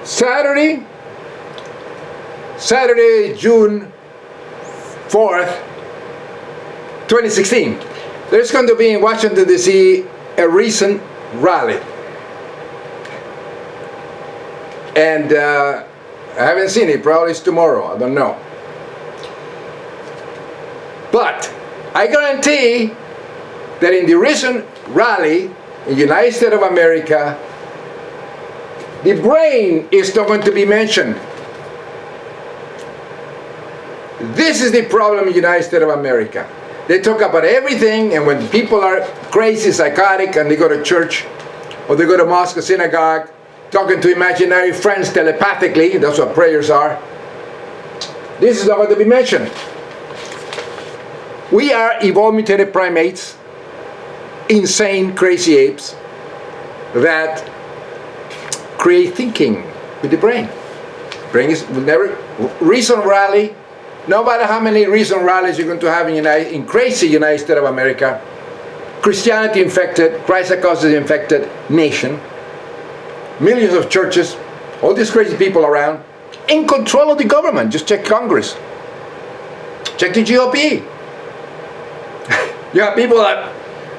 Saturday, June 4th, 2016, there's going to be in Washington, D.C. a recent rally. And I haven't seen it, probably it's tomorrow, I don't know. But I guarantee that in the recent rally in the United States of America, the brain is not going to be mentioned. This is the problem in the United States of America. They talk about everything, and when people are crazy, psychotic, and they go to church, or they go to mosque or synagogue, talking to imaginary friends telepathically, that's what prayers are, this is not going to be mentioned. We are evolved mutated primates, insane, crazy apes, that create thinking with the brain. Brain is will never reason rally. No matter how many reason rallies you're going to have in crazy United States of America, Christianity infected, Christ psychosis infected nation, millions of churches, all these crazy people around, in control of the government. Just check Congress, check the GOP. You have people like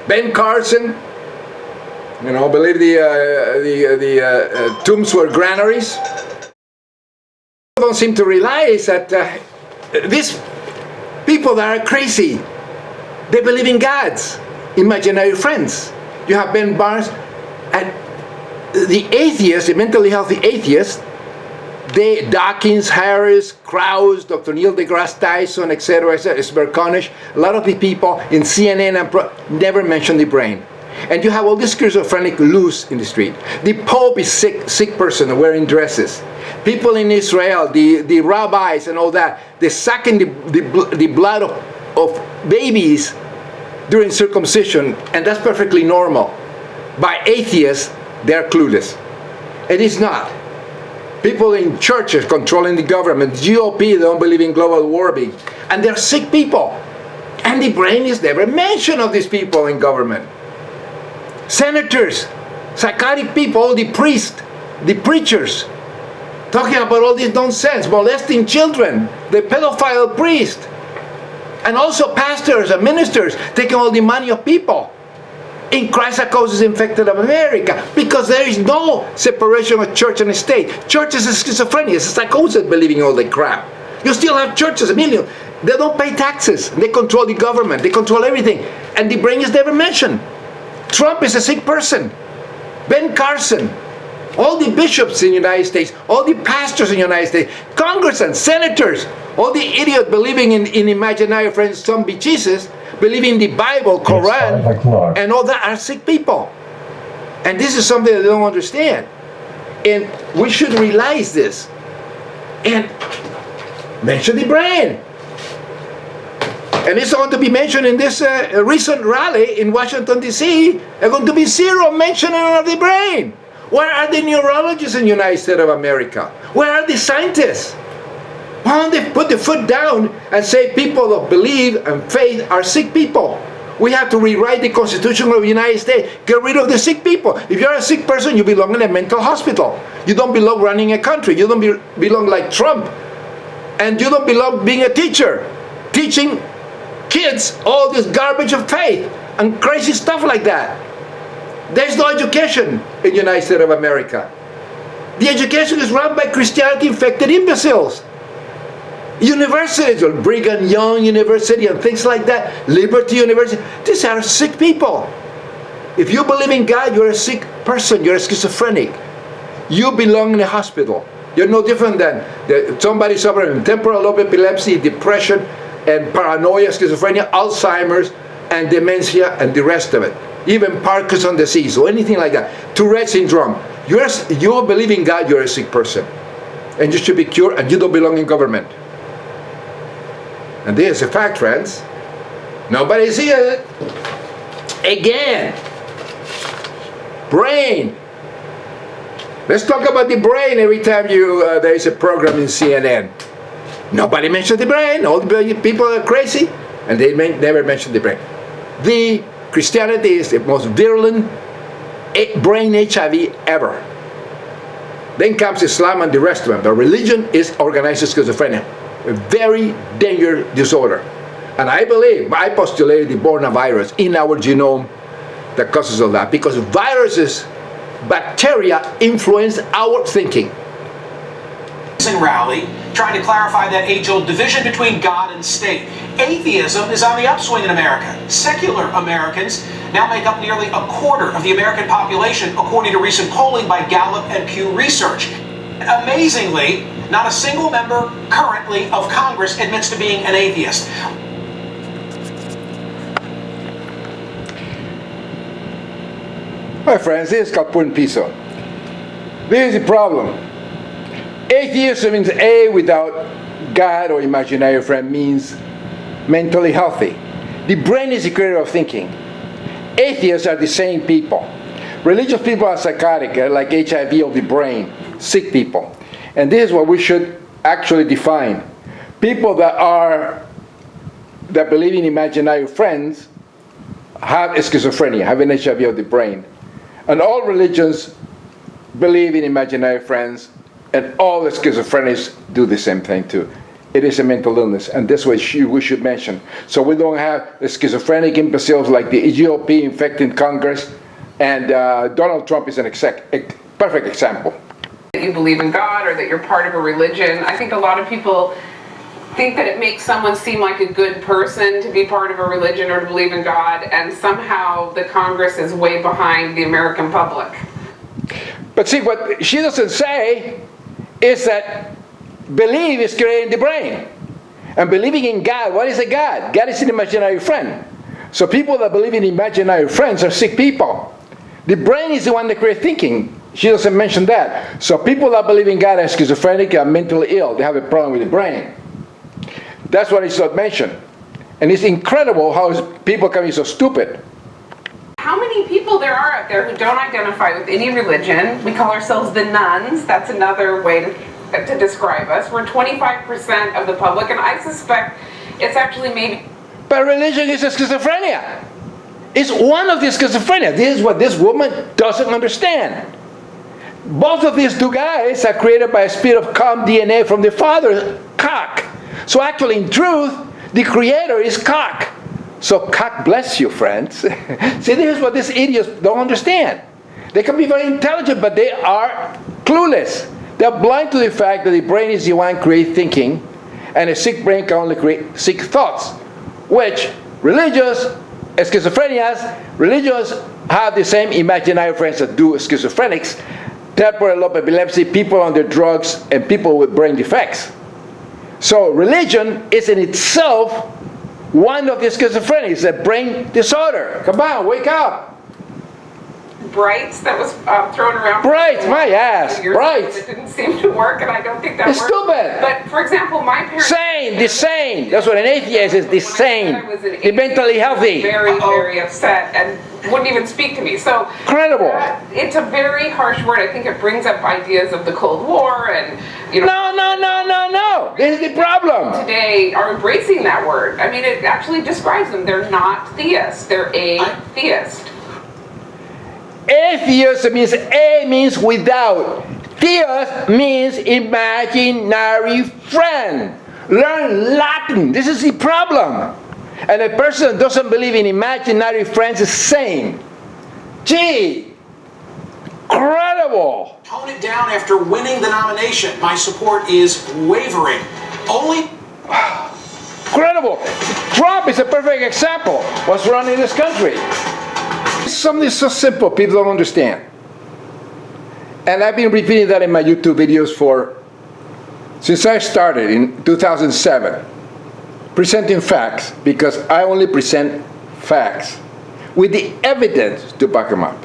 Ben Carson, you know, believe the tombs were granaries. People don't seem to realize that these people that are crazy, they believe in gods, imaginary friends. You have Ben Barnes, and the atheists, the mentally healthy atheists, Dawkins, Harris, Krauss, Dr. Neil deGrasse Tyson, etc., Sberconish, a lot of the people in CNN and never mention the brain. And you have all this schizophrenic loose in the street. The Pope is sick person wearing dresses. People in Israel, the rabbis and all that, they're sucking the blood of babies during circumcision, and that's perfectly normal. By atheists, they're clueless. It is not. People in churches controlling the government, GOP, they don't believe in global warming, and they're sick people. And the brain is never mentioned of these people in government. Senators, psychotic people, the priests, the preachers, talking about all this nonsense, molesting children, the pedophile priest, and also pastors and ministers taking all the money of people in Christ psychosis infected of America, because there is no separation of church and state. Church is a schizophrenia, it's a psychosis believing all the crap. You still have churches, a million. They don't pay taxes, they control the government, they control everything, and the brain is never mentioned. Trump is a sick person. Ben Carson, all the bishops in the United States, all the pastors in the United States, congressmen, senators, all the idiots believing in imaginary friends, zombie Jesus, believing in the Bible, Quran, and all that are sick people. And this is something that they don't understand. And we should realize this. And mention the brain. And it's going to be mentioned in this recent rally in Washington, D.C. There's going to be zero mentioning of the brain. Where are the neurologists in the United States of America? Where are the scientists? Why don't they put the foot down and say people of belief and faith are sick people? We have to rewrite the Constitution of the United States. Get rid of the sick people. If you're a sick person, you belong in a mental hospital. You don't belong running a country. You don't belong like Trump. And you don't belong being a teacher, teaching kids all this garbage of faith and crazy stuff like that. There's no education in the United States of America. The education is run by Christianity-infected imbeciles. Universities, or Brigham Young University and things like that, Liberty University, these are sick people. If you believe in God, you're a sick person, you're a schizophrenic. You belong in a hospital. You're no different than somebody suffering from temporal lobe epilepsy, depression, and paranoia, schizophrenia, Alzheimer's, and dementia, and the rest of it. Even Parkinson's disease, or anything like that. Tourette syndrome. You believe in God, you're a sick person. And you should be cured, and you don't belong in government. And this is a fact, friends. Nobody sees it. Again. Brain. Let's talk about the brain every time there is a program in CNN. Nobody mentions the brain. All the people are crazy, and they never mention the brain. The Christianity is the most virulent brain HIV ever. Then comes Islam and the rest of them. But religion is organized schizophrenia, a very dangerous disorder. And I believe, I postulated the coronavirus in our genome that causes all that, because viruses, bacteria influence our thinking. Rally trying to clarify that age-old division between God and state. Atheism is on the upswing in America. Secular Americans now make up nearly a quarter of the American population, according to recent polling by Gallup and Pew Research. Amazingly, not a single member currently of Congress admits to being an atheist. My friends, this is Capun Piso. This is the problem. Atheism means A without God or imaginary friend means mentally healthy. The brain is the creator of thinking. Atheists are the sane people. Religious people are psychotic, like HIV of the brain, sick people. And this is what we should actually define. People that believe in imaginary friends have schizophrenia, have an HIV of the brain. And all religions believe in imaginary friends, and all the schizophrenics do the same thing too. It is a mental illness, and this way we should mention. So we don't have the schizophrenic imbeciles like the GOP infecting Congress, and Donald Trump is a perfect example. That you believe in God or that you're part of a religion. I think a lot of people think that it makes someone seem like a good person to be part of a religion or to believe in God, and somehow the Congress is way behind the American public. But see, what she doesn't say is that belief is created in the brain. And believing in God, what is a God? God is an imaginary friend. So people that believe in imaginary friends are sick people. The brain is the one that creates thinking. She doesn't mention that. So people that believe in God are schizophrenic, are mentally ill. They have a problem with the brain. That's what is not mentioned. And it's incredible how people can be so stupid. How many people there are out there who don't identify with any religion? We call ourselves the nuns. That's another way to describe us. We're 25% of the public, and I suspect it's actually maybe... But religion is a schizophrenia. It's one of the schizophrenia. This is what this woman doesn't understand. Both of these two guys are created by a spirit of calm DNA from the father, cock. So actually, in truth, the creator is cock. So cock bless you, friends. See, this is what these idiots don't understand. They can be very intelligent, but they are clueless. They're blind to the fact that the brain is the one creating thinking, and a sick brain can only create sick thoughts, which religious, religious have the same imaginary friends that do schizophrenics, temporary lobe epilepsy, people on their drugs, and people with brain defects. So religion is in itself one of the schizophrenics, a brain disorder. Come on, wake up. Brights that was thrown around. Brights, my ass. Brights. It didn't seem to work, and I don't think that it's worked. Stupid. But for example, my parents. Sane, the sane. That's what an atheist is. The sane, the mentally healthy. Very, very upset and wouldn't even speak to me. So incredible. It's a very harsh word. I think it brings up ideas of the Cold War and No. This is the problem. Today are embracing that word. I mean, it actually describes them. They're not theists. They're atheist. Atheist means A means without. Theist means imaginary friend. Learn Latin. This is the problem. And a person that doesn't believe in imaginary friends is sane. Gee, incredible. Tone it down after winning the nomination. My support is wavering. Only... Incredible. Trump is a perfect example. What's wrong in this country? Something so simple people don't understand. And I've been repeating that in my YouTube videos since I started in 2007. Presenting facts, because I only present facts with the evidence to back them up.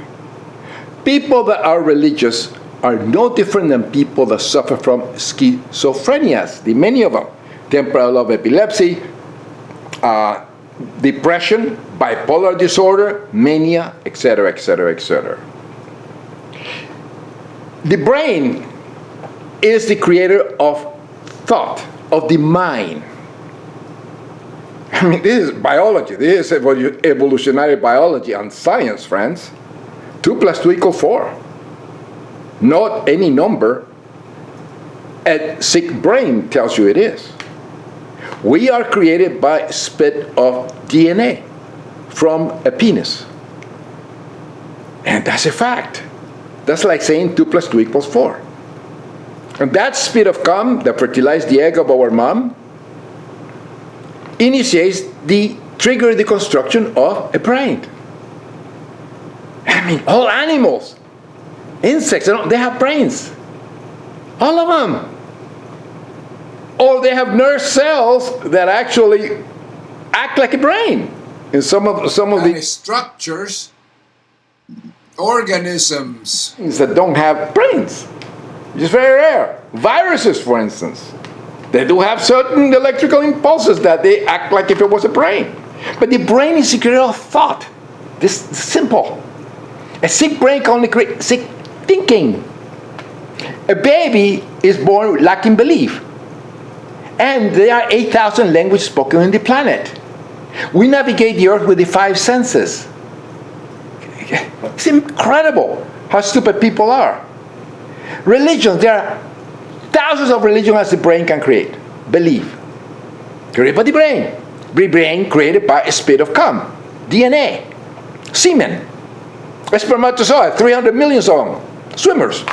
People that are religious are no different than people that suffer from schizophrenias, the many of them. Temporal lobe epilepsy, depression, bipolar disorder, mania, etc., etc., etc. The brain is the creator of thought, of the mind. I mean, this is biology. This is evolutionary biology and science, friends. 2 + 2 = 4. not any number a sick brain tells you it is. We are created by a spit of DNA from a penis. And that's a fact. That's like saying 2 + 2 = 4. And that spit of cum that fertilized the egg of our mom triggers the construction of a brain. I mean, all animals, insects, they have brains. All of them. Or they have nerve cells that actually act like a brain. And some of the structures, organisms that don't have brains. It's very rare. Viruses, for instance, they do have certain electrical impulses that they act like if it was a brain. But the brain is secret of thought. This is simple. A sick brain can only create sick thinking. A baby is born lacking belief. And there are 8,000 languages spoken on the planet. We navigate the earth with the 5 senses. It's incredible how stupid people are. Religions, there are thousands of religions as the brain can create. Belief. Created by the brain. The brain created by a spit of cum. DNA. Semen. A spermatozoid, 300 million of them. Swimmers.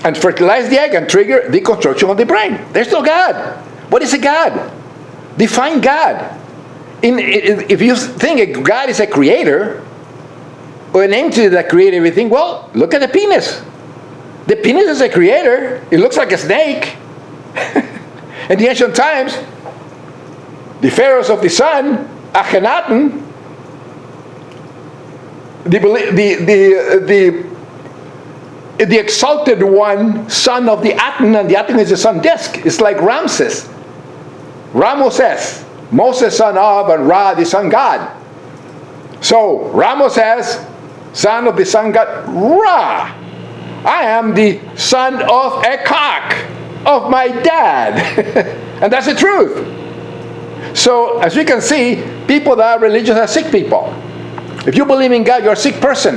And fertilize the egg and trigger the construction of the brain. There's no God. What is a God? Define God. If you think God is a creator, or an entity that created everything, well, look at the penis. The penis is a creator. It looks like a snake. In the ancient times, the pharaohs of the sun, Akhenaten, the exalted one, son of the Aten, and the Aten is the sun disk. It's like Ramses. Ramoses, Moses son of, and Ra the sun god. So Ramoses, son of the sun god Ra. I am the son of a cock of my dad. And that's the truth. So as you can see, people that are religious are sick people. If you believe in God, you're a sick person.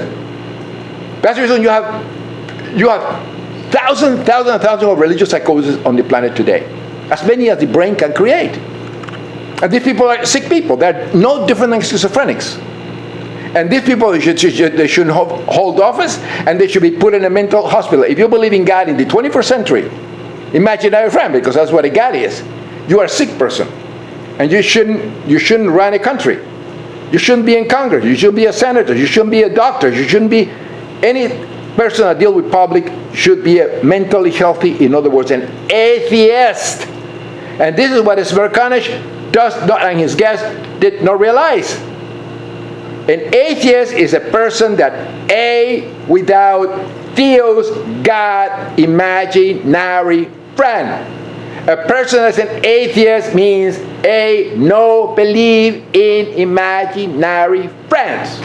That's the reason you have thousands of religious psychosis on the planet today. As many as the brain can create. And these people are sick people. They're no different than schizophrenics. And these people, they shouldn't hold office, and they should be put in a mental hospital. If you believe in God in the 21st century, imaginary friend, because that's what a God is, you are a sick person. And you shouldn't run a country. You shouldn't be in Congress. You shouldn't be a senator. You shouldn't be a doctor. You shouldn't be any person that deals with public. Should be a mentally healthy, in other words, an atheist. And this is what Smerconish does not, and his guest did not realize. An atheist is a person that without theos, God, imaginary friend. A person that's an atheist means no belief in imaginary friends.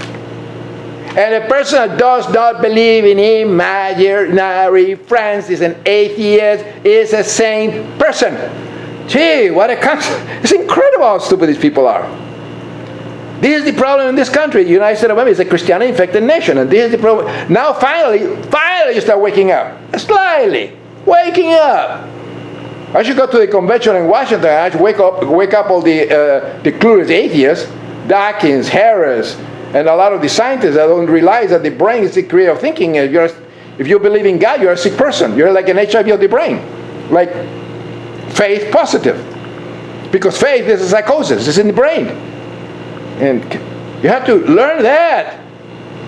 And a person that does not believe in imaginary friends is an atheist, is a sane person. Gee, what a concept. It's incredible how stupid these people are. This is the problem in this country. The United States of America is a Christianity-infected nation, and this is the problem. Now finally you start waking up. Slightly. Waking up. I should go to the convention in Washington, and I should wake up all the clueless atheists, Dawkins, Harris, and a lot of the scientists that don't realize that the brain is the creator of thinking. If you believe in God, you're a sick person. You're like an HIV of the brain. Like faith positive. Because faith is a psychosis. It's in the brain. And you have to learn that.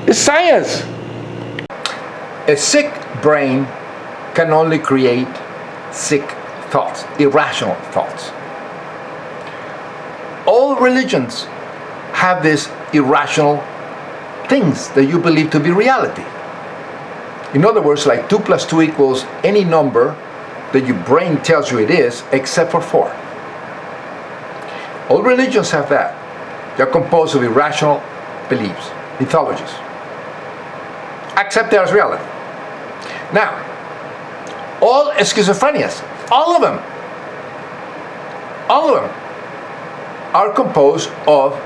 It's science. A sick brain can only create sick thoughts, irrational thoughts. All religions have these irrational things that you believe to be reality. In other words, like 2 + 2 = any number that your brain tells you it is, except for 4. All religions have that. They're composed of irrational beliefs, mythologies. Accepted as reality. Now, all schizophrenias, all of them, are composed of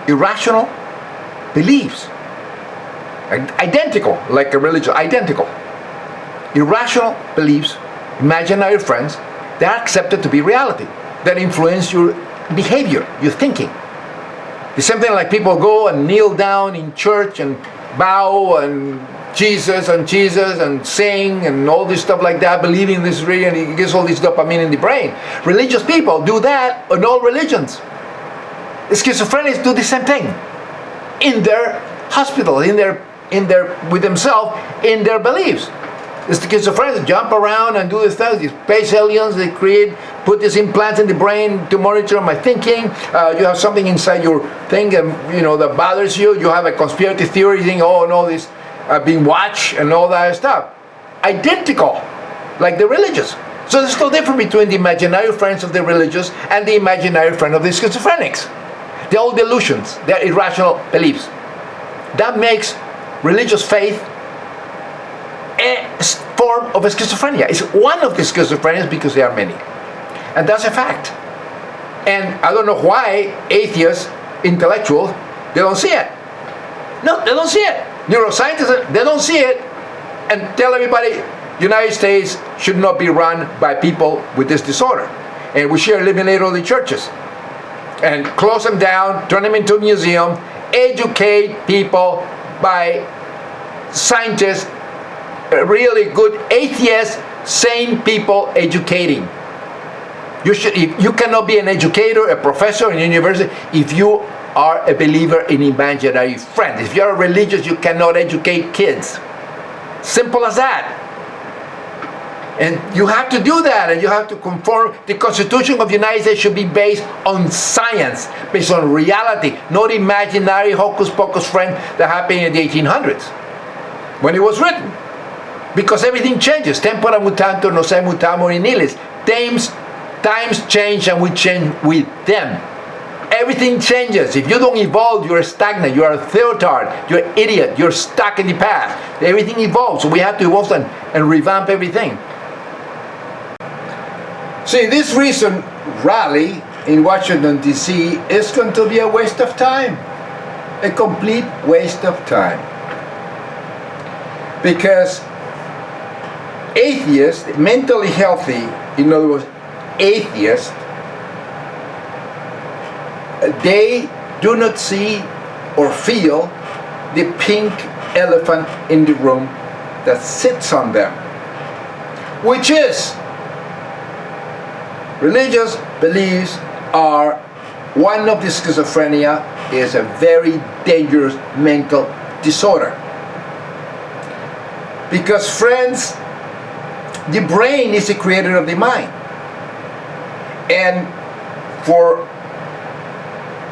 irrational beliefs. Identical, like a religion, identical. Irrational beliefs, imaginary friends, they are accepted to be reality, that influence your behavior, your thinking. It's something like people go and kneel down in church and bow and Jesus and sing and all this stuff like that, believing this is real, and it gets all this dopamine in the brain. Religious people do that in all religions. Schizophrenics do the same thing in their hospital, with themselves, in their beliefs. The schizophrenics jump around and do this stuff. These space aliens, they put these implants in the brain to monitor my thinking. You have something inside your thing, that bothers you. You have a conspiracy theory thing. Oh no, this being watched and all that stuff. Identical, like the religious. So there's no difference between the imaginary friends of the religious and the imaginary friend of the schizophrenics. They're all delusions. They're irrational beliefs. That makes religious faith a form of schizophrenia. It's one of the schizophrenias because there are many. And that's a fact. And I don't know why atheists, intellectuals, they don't see it. No, they don't see it. Neuroscientists, they don't see it. And tell everybody, United States should not be run by people with this disorder. And we should eliminate all the churches. And close them down, turn them into a museum, educate people by scientists, really good atheists, sane people educating. You cannot be an educator, a professor in university, if you are a believer in imaginary friends. If you're religious, you cannot educate kids. Simple as that. And you have to do that, and you have to conform. The Constitution of the United States should be based on science, based on reality, not imaginary hocus pocus friend that happened in the 1800s when it was written. Because everything changes. Tempora mutantur, nocere mutamur in illis. Times change, and we change with them. Everything changes. If you don't evolve, you're stagnant. You are a theotard. You're an idiot. You're stuck in the past. Everything evolves. So we have to evolve and revamp everything. See, this recent rally in Washington, D.C. is going to be a waste of time. A complete waste of time. Because atheists, mentally healthy, in other words, atheists, they do not see or feel the pink elephant in the room that sits on them, which is religious beliefs are one of the schizophrenia, is a very dangerous mental disorder. Because friends, the brain is the creator of the mind. And for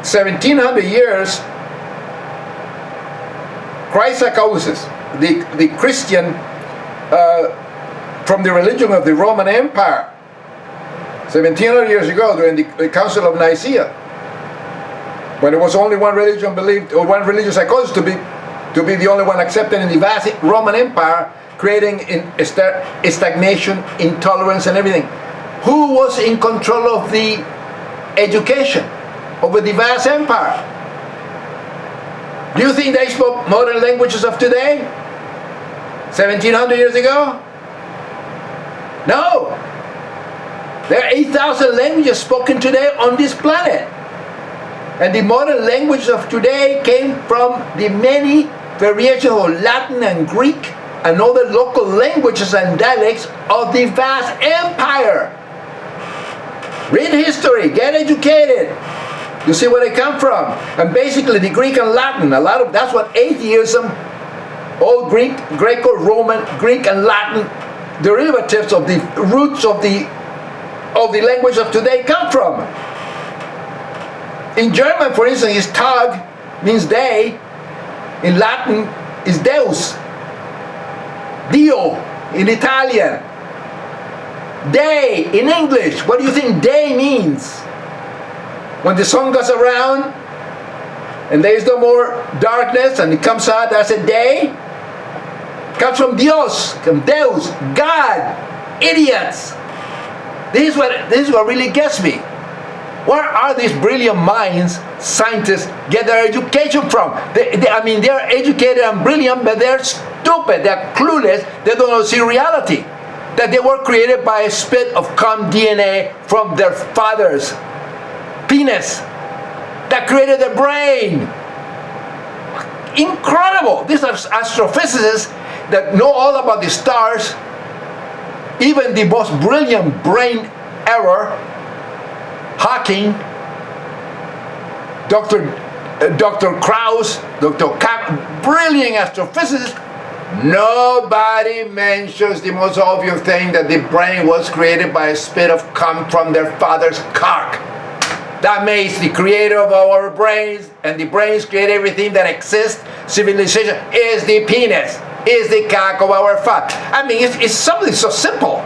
1700 years, Christ psychosis, the Christian from the religion of the Roman Empire, 1700 years ago during the Council of Nicaea, when there was only one religion believed, or one religious psychosis to be the only one accepted in the vast Roman Empire, creating stagnation, intolerance, and everything. Who was in control of the education over the vast empire? Do you think they spoke modern languages of today? 1700 years ago? No. There are 8,000 languages spoken today on this planet. And the modern languages of today came from the many variations of Latin and Greek and other local languages and dialects of the vast empire. Read history, get educated. You see where they come from. And basically the Greek and Latin, that's what atheism, all Greek, Greco-Roman, Greek and Latin derivatives of the roots of the language of today come from. In German, for instance, Tag means day. In Latin is Deus. Dio in Italian. Day in English. What do you think day means? When the sun goes around and there is no more darkness and it comes out as a day, it comes from Dios, from Deus, God. Idiots. This is what really gets me. Where are these brilliant minds, scientists, get their education from? They're educated and brilliant, but they're stupid, they're clueless, they don't see reality. That they were created by a spit of cum DNA from their father's penis that created the brain. Incredible! These are astrophysicists that know all about the stars, even the most brilliant brain error, Hawking, Dr. Krauss, Dr. Cap, brilliant astrophysicists. Nobody mentions the most obvious thing, that the brain was created by a spit of cum from their father's cock. That makes the creator of our brains, and the brains create everything that exists. Civilization is the penis, is the cock of our father. I mean, it's something so simple.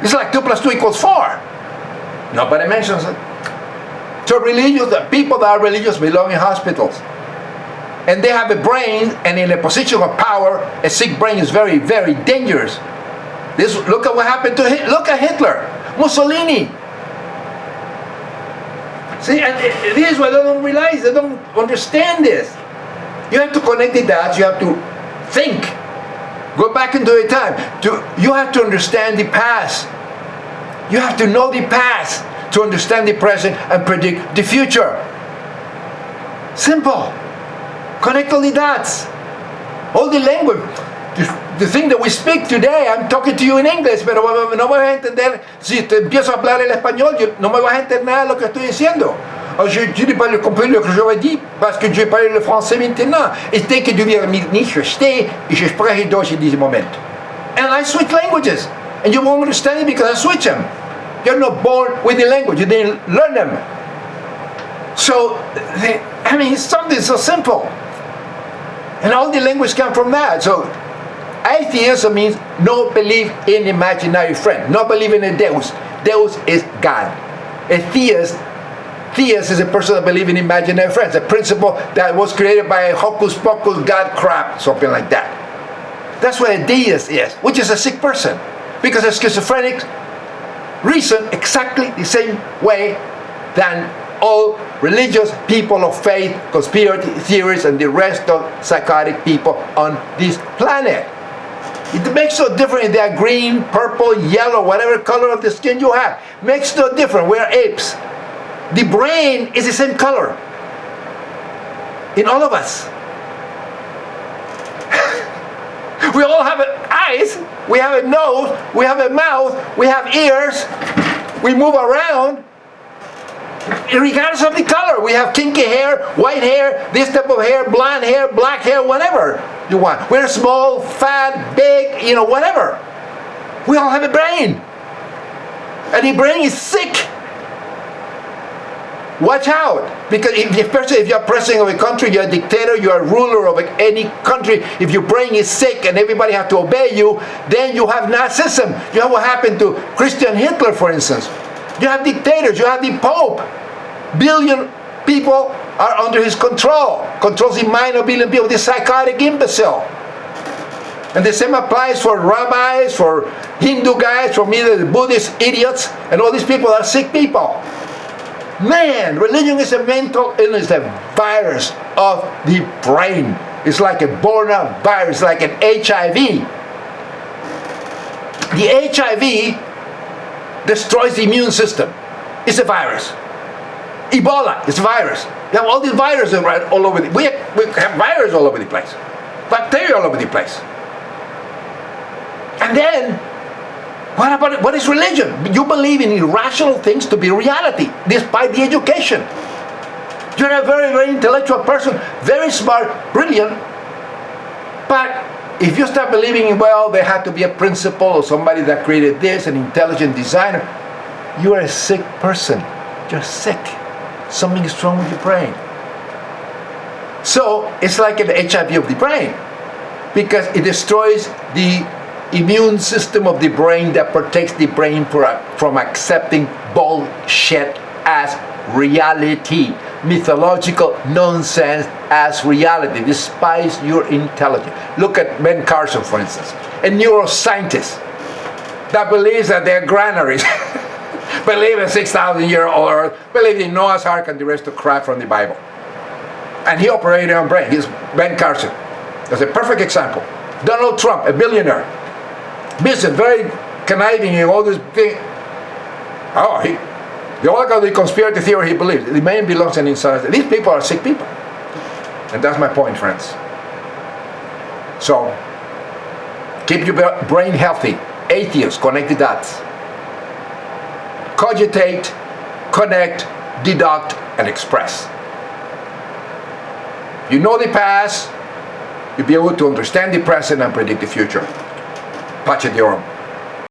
It's like 2 + 2 = 4. Nobody mentions it. So people that are religious belong in hospitals. And they have a brain, and in a position of power, a sick brain is very, very dangerous. Look at what happened to Hitler. Look at Hitler, Mussolini. See, and this is what they don't realize. They don't understand this. You have to connect the dots. You have to think. Go back into the time. You have to understand the past. You have to know the past to understand the present and predict the future. Simple. Connect all the dots. All the language. The thing that we speak today, I'm talking to you in English, pero no me vas a entender. Si te empiezo a hablar el espagnol, no me vas a entender nada de lo que estoy diciendo. Je n'ai pas compris ce que je vais dire, parce que je parle le français maintenant. Ich denke, du wirst mich nicht verstehen. Ich spreche Deutsch in diesem Moment. And I switch languages. And you won't understand it because I switch them. You're not born with the language. You didn't learn them. So, it's something so simple. And all the language comes from that. So, atheism means no belief in imaginary friend. No belief in a Deus. Deus is God. A theist is a person that believes in imaginary friends. A principle that was created by a hocus pocus God crap, something like that. That's what a deist is, which is a sick person. Because a schizophrenic reason exactly the same way than all religious people of faith, conspiracy theories, and the rest of psychotic people on this planet. It makes no difference if they are green, purple, yellow, whatever color of the skin you have. Makes no difference. We are apes. The brain is the same color in all of us. We all have eyes, we have a nose, we have a mouth, we have ears, we move around. Regardless of the color, we have kinky hair, white hair, this type of hair, blonde hair, black hair, whatever you want. We're small, fat, big, whatever. We all have a brain. And the brain is sick. Watch out, because especially if you're president of a country, you're a dictator, you're a ruler of any country, if your brain is sick and everybody has to obey you, then you have Nazism. You have what happened to Christian Hitler, for instance. You have dictators, you have the Pope. Billion people are under his control. Controls the mind of billion people, this psychotic imbecile. And the same applies for rabbis, for Hindu guys, for me, the Buddhist idiots, and all these people are sick people. Man, religion is a mental illness, a virus of the brain. It's like a born-out virus, like an HIV. The HIV destroys the immune system. It's a virus. Ebola is a virus. You have all these viruses right all over we have viruses all over the place. Bacteria all over the place. And then, what is religion? You believe in irrational things to be reality, despite the education. You're a very, very intellectual person, very smart, brilliant, but if you start believing, well, there had to be a principle or somebody that created this, an intelligent designer, you are a sick person. You're sick. Something is wrong with your brain. So, it's like an HIV of the brain, because it destroys the immune system of the brain that protects the brain from accepting bullshit as reality, mythological nonsense as reality, despite your intelligence. Look at Ben Carson, for instance, a neuroscientist that believes that they're granaries. believe in 6,000-year-old earth, believed in Noah's Ark and the rest of crap from the Bible. And he operated on brain. He's Ben Carson. That's a perfect example. Donald Trump, a billionaire. Business, very conniving in all this thing. Oh, the all of the conspiracy theory he believes. The man belongs in insanity. These people are sick people. And that's my point, friends. So, keep your brain healthy. Atheists, connect the dots. Cogitate, connect, deduct, and express. You know the past, you'll be able to understand the present and predict the future. Pace Dios.